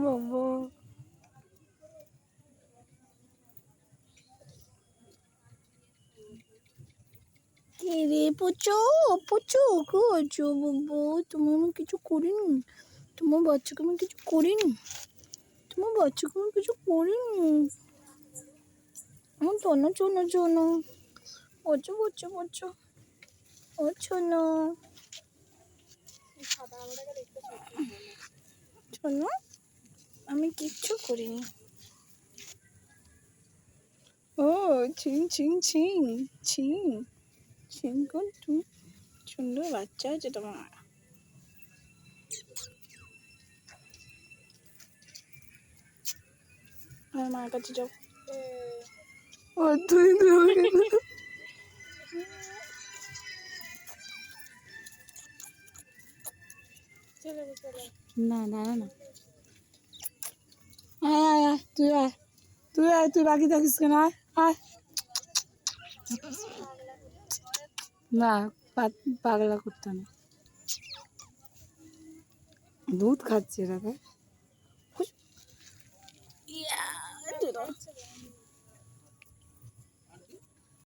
বাবা কে রে পুচু পুচু করছো বাবা? তোমার আমি কিছু করিনি, তোমার বাচ্চাকে আমি কিছু করিনি, তোমার বাচ্চাকে আমি কিছু করিনি। আমার চনো চনো চনো বচ্চো বচ্চো বচ্চো ও চনো চনো, আমি কিচ্ছু করিনি। ও ছিং ছিং ছিং ছিং ছিং করছু, সুন্দর বাচ্চা আছে তোমার। আমার মায়ের কাছে যাও। ও তুই না দাঁড়া না, আয় আয় আয় তুই আয়, তুই আয়, তুই বাকি থাকিস কেন? আয় আয় না, পাগলা করতে না, দুধ খাচ্ছে এরা।